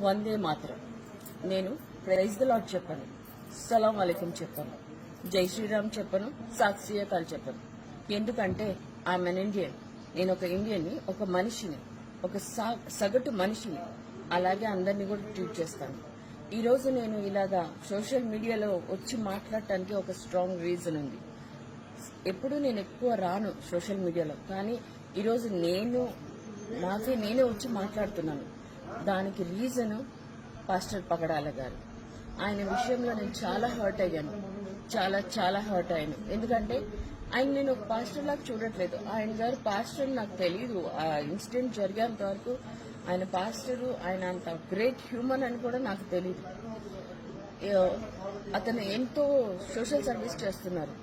వందే మాత్రం. నేను praise the lord చెప్పను, సలాం అలైకుం చెప్పను, జై శ్రీరామ్ చెప్పను, సాక్షియకాలు చెప్పను. ఎందుకంటే ఐఎమ్ అన్ ఇండియన్. నేను ఒక ఇండియన్ని, ఒక మనిషిని, ఒక సగటు మనిషిని. అలాగే అందరినీ కూడా ట్రీట్ చేస్తాను. ఈరోజు నేను ఇలాగా సోషల్ మీడియాలో వచ్చి మాట్లాడటానికి ఒక స్ట్రాంగ్ రీజన్ ఉంది. ఎప్పుడు నేను ఎక్కువ రాను సోషల్ మీడియాలో, కానీ ఈరోజు నేనే వచ్చి మాట్లాడుతున్నాను. దానికి రీజను పాస్టర్ పగడాల గారు. ఆయన విషయంలో నేను చాలా హర్ట్ అయ్యాను, చాలా హర్ట్ అయ్యాను. ఎందుకంటే ఆయన నేను ఒక పాస్టర్ లాగా చూడట్లేదు. ఆయన గారు పాస్టర్ నాకు తెలియదు. ఆ ఇన్సిడెంట్ జరిగేంత వరకు ఆయన పాస్టరు, ఆయన అంత గ్రేట్ హ్యూమన్ అని కూడా నాకు తెలియదు. అతను ఎంతో సోషల్ సర్వీస్ చేస్తున్నారు.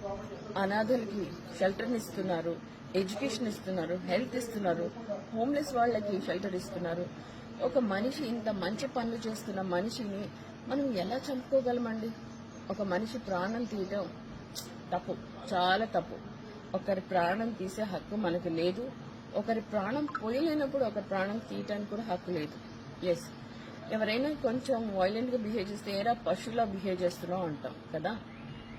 అనాథులకి షెల్టర్ని ఇస్తున్నారు, ఎడ్యుకేషన్ ఇస్తున్నారు, హెల్త్ ఇస్తున్నారు, హోమ్లెస్ వాళ్ళకి షెల్టర్ ఇస్తున్నారు. ఒక మనిషి ఇంత మంచి పనులు చేస్తున్న మనిషిని మనం ఎలా చంపుకోగలమండి? ఒక మనిషి ప్రాణం తీయడం తప్పు, చాలా తప్పు. ఒకరి ప్రాణం తీసే హక్కు మనకు లేదు. ఒకరి ప్రాణం పోయలేనప్పుడు ఒకరి ప్రాణం తీయటానికి కూడా హక్కు లేదు. ఎస్, ఎవరైనా కొంచెం వైలెంట్ గా బిహేవ్ చేస్తే ఏరా పశువులా బిహేవ్ చేస్తున్నావు అంటాం కదా.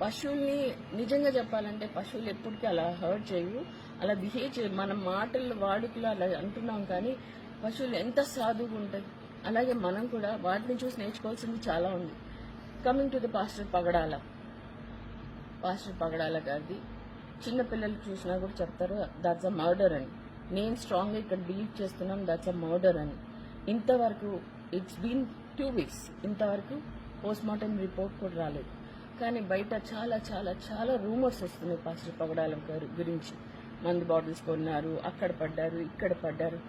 పశువుల్ని నిజంగా చెప్పాలంటే పశువులు ఎప్పటికీ అలా హర్ట్ చేయవు, అలా బిహేవ్ చేయవు. మన మాటలు వాడుకలు అలా అంటున్నాం, కానీ పశువులు ఎంత సాధువుగా ఉంటాయి. అలాగే మనం కూడా వాటిని చూసి నేర్చుకోవాల్సింది చాలా ఉంది. కమింగ్ టు ది పాస్టర్ పగడాల గారిది చిన్నపిల్లలు చూసినా కూడా చెప్తారు దాట్స్ అ మర్డర్ అని. నేను స్ట్రాంగ్గా ఇక్కడ బిలీవ్ చేస్తున్నాను దాట్స్ అ మర్డర్ అని. ఇంతవరకు ఇట్స్ బీన్ 2 weeks, ఇంతవరకు పోస్ట్ మార్టం రిపోర్ట్ కూడా రాలేదు. కానీ బయట చాలా రూమర్స్ వస్తున్నాయి పాస్టర్ పగడాల గారి గురించి. మందు బాటిల్స్ కొన్నారు, అక్కడ పడ్డారు, ఇక్కడ పడ్డారు.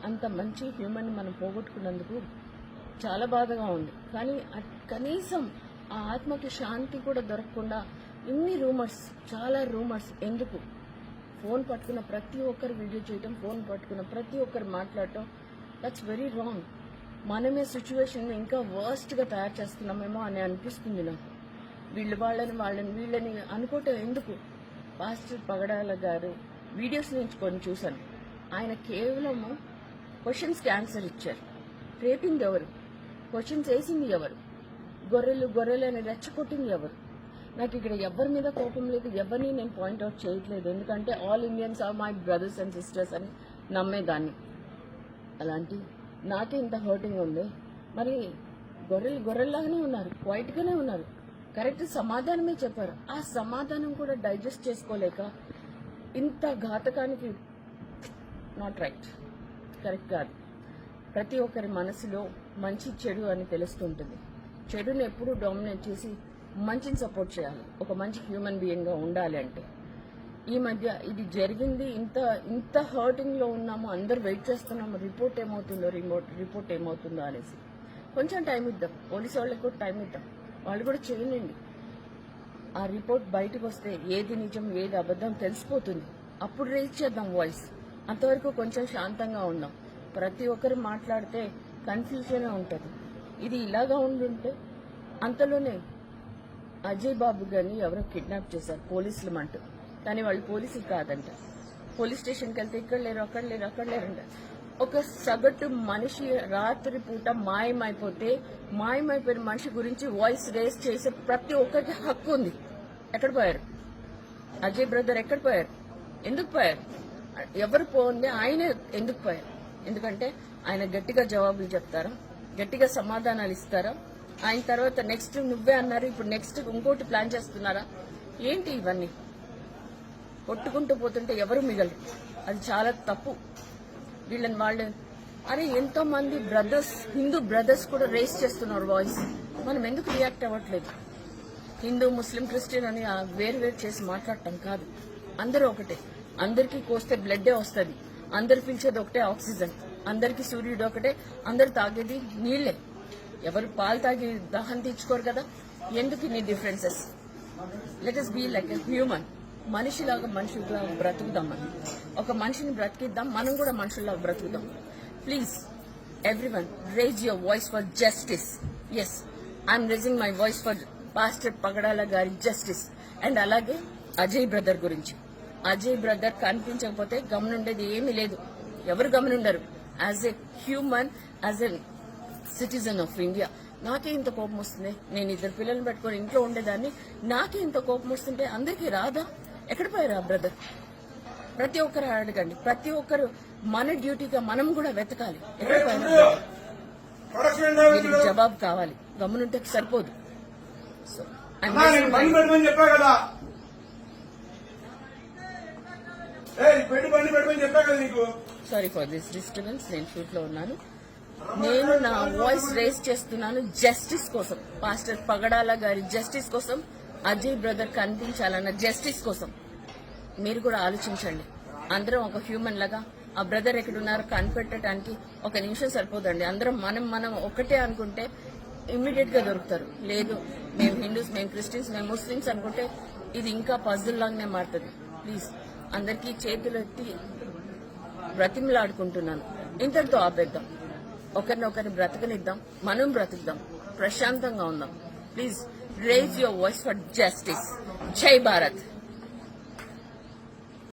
అంత మంచి హ్యూమన్ మనం పోగొట్టుకున్నందుకు చాలా బాధగా ఉంది. కానీ కనీసం ఆ ఆత్మకి శాంతి కూడా దొరకకుండా ఇన్ని రూమర్స్, చాలా రూమర్స్ ఎందుకు? ఫోన్ పట్టుకున్న ప్రతి ఒక్కరు వీడియో చేయటం, ఫోన్ పట్టుకున్న ప్రతి ఒక్కరు మాట్లాడటం, దట్స్ వెరీ రాంగ్. మనమే సిచ్యువేషన్ ఇంకా వర్స్ట్ గా తయారు చేస్తున్నామేమో అని అనిపిస్తుంది నాకు. వీళ్ళని అనుకోవటం ఎందుకు? పాస్టర్ పగడాల గారు వీడియోస్ నుంచి కొన్ని చూశాను. ఆయన కేవలము క్వశ్చన్స్కి ఆన్సర్ ఇచ్చారు. రేపింది ఎవరు? క్వశ్చన్స్ వేసింది ఎవరు? గొర్రెలు అని రెచ్చగొట్టింది ఎవరు? నాకు ఇక్కడ ఎవరి మీద కోపం లేదు, ఎవరిని నేను పాయింట్అవుట్ చేయట్లేదు. ఎందుకంటే all Indians are my brothers and sisters అని నమ్మేదాన్ని. అలాంటి నాకే ఇంత హర్టింగ్ ఉంది. మరి గొర్రెల్లాగానే ఉన్నారు, క్వైట్గానే ఉన్నారు, కరెక్ట్ సమాధానమే చెప్పారు. ఆ సమాధానం కూడా డైజెస్ట్ చేసుకోలేక ఇంత ఘాతకానికి నాట్ రైట్, కరెక్ట్ కాదు. ప్రతి ఒక్కరి మనసులో మంచి చెడు అని తెలుస్తుంటుంది. చెడుని ఎప్పుడూ డామినేట్ చేసి మంచిని సపోర్ట్ చేయాలి, ఒక మంచి హ్యూమన్ బీయింగ్ గా ఉండాలి. అంటే ఈ మధ్య ఇది జరిగింది, ఇంత హర్టింగ్ లో ఉన్నాము, అందరు వెయిట్ చేస్తున్నాము రిపోర్ట్ ఏమవుతుందో అనేసి. కొంచెం టైం ఇద్దాం, పోలీసు వాళ్ళకి కూడా టైం ఇద్దాం, వాళ్ళు కూడా చేయలేండి. ఆ రిపోర్ట్ బయటకు వస్తే ఏది నిజం ఏది అబద్ధం తెలిసిపోతుంది. అప్పుడు రేజ్ చేద్దాం వాయిస్. అంతవరకు కొంచెం శాంతంగా ఉందాం. ప్రతి ఒక్కరు మాట్లాడితే కన్ఫ్యూజన్ ఉంటుంది. ఇది ఇలాగా ఉండుంటే అంతలోనే అజయ్ బాబు గారిని ఎవరో కిడ్నాప్ చేశారు పోలీసులు అంటూ, కానీ వాళ్ళు పోలీసులు కాదంట. పోలీస్ స్టేషన్కి వెళ్తే ఇక్కడ లేరు, అక్కడ లేరంట. ఒక సగటు మనిషి రాత్రి పూట మాయమైపోయిన మనిషి గురించి వాయిస్ రేస్ చేసే ప్రతి ఒక్కరికి హక్కు ఉంది. ఎక్కడ పోయారు అజయ్ బ్రదర్? ఎక్కడ పోయారు? ఎందుకు పోయారు? ఎవరు పోంది, ఆయన ఎందుకు పోయారు? ఎందుకంటే ఆయన గట్టిగా జవాబులు చెప్తారా, గట్టిగా సమాధానాలు ఇస్తారా? ఆయన తర్వాత నెక్స్ట్ నువ్వే అన్నారు, ఇప్పుడు నెక్స్ట్ ఇంకోటి ప్లాన్ చేస్తున్నారా? ఏంటి ఇవన్నీ? కొట్టుకుంటూ పోతుంటే ఎవరు మిగలరు. అది చాలా తప్పు. వాళ్ళు అరే ఎంతో మంది బ్రదర్స్, హిందూ బ్రదర్స్ కూడా రేస్ చేస్తున్నారు వాయిస్. మనం ఎందుకు రియాక్ట్ అవ్వట్లేదు? హిందూ, ముస్లిం, క్రిస్టియన్ అని వేరు చేసి మాట్లాడటం కాదు. అందరూ ఒకటే. అందరికీ కోస్తే బ్లడ్డే వస్తుంది, అందరు పీల్చేది ఒకటే ఆక్సిజన్, అందరికీ సూర్యుడు ఒకటే, అందరు తాగేది నీళ్లే. ఎవరు పాలు తాగి దాహం తీర్చుకోరు కదా. ఎందుకు ఇన్ని differences? Let us be like a human. మనిషిలాగా మనుషులుగా బ్రతుకుదాం. మనం ఒక మనిషిని బ్రతికిద్దాం, మనం కూడా మనుషుల్లాగా బ్రతుకుదాం. Please everyone raise your voice for justice. Yes, I'm raising my voice for pastor Pagadala garu justice. And అలాగే అజయ్ బ్రదర్ గురించి. అజయ్ బ్రదర్ కనిపించకపోతే గమనుండేది ఏమీ లేదు. ఎవరు గమనుండరు. As a human, as a citizen of India నాకే ఇంత కోపం వస్తుంది. నేను 2 పిల్లల్ని పెట్టుకొని ఇంట్లో ఉండేదాన్ని, నాకే ఇంత కోపం వస్తుంటే అందరికీ రాదా? ఎక్కడ పోయారా బ్రదర్? ప్రతి ఒక్కరు అడగండి, ప్రతి ఒక్కరు మన డ్యూటీగా మనం కూడా వెతకాలి. ఎక్కడ పోయారా? దీనికి జవాబు కావాలి. గమ్మునుంటే సరిపోదు. సో చెప్పా కదా, చెప్పా కదా నీకు. Sorry for this disturbance. నేను షూట్ లో ఉన్నాను. నేను నా వాయిస్ రేస్ చేస్తున్నాను జస్టిస్ కోసం, పాస్టర్ పగడాల గారి జస్టిస్ కోసం, అజయ్ బ్రదర్ కనిపించాలన్న జస్టిస్ కోసం. మీరు కూడా ఆలోచించండి. అందరం ఒక హ్యూమన్ లాగా ఆ బ్రదర్ ఎక్కడున్నారో కనిపెట్టడానికి 1 నిమిషం సరిపోదండి. అందరం మనం ఒకటే అనుకుంటే ఇమ్మీడియట్ గా దొరుకుతారు. లేదు మేము హిందూస్, మేము క్రిస్టియన్స్, మేము ముస్లిమ్స్ అనుకుంటే ఇది ఇంకా పజిల్ లాగానే మారుతుంది. ప్లీజ్ అందరికీ చేతులు ఎత్తి బ్రతిమలాడుకుంటున్నాను, ఇంతటితో ఆపేద్దాం. ఒకరిని బ్రతకనిద్దాం, మనం బ్రతుకుదాం, ప్రశాంతంగా ఉందాం. Please raise your voice for justice. జై భారత్.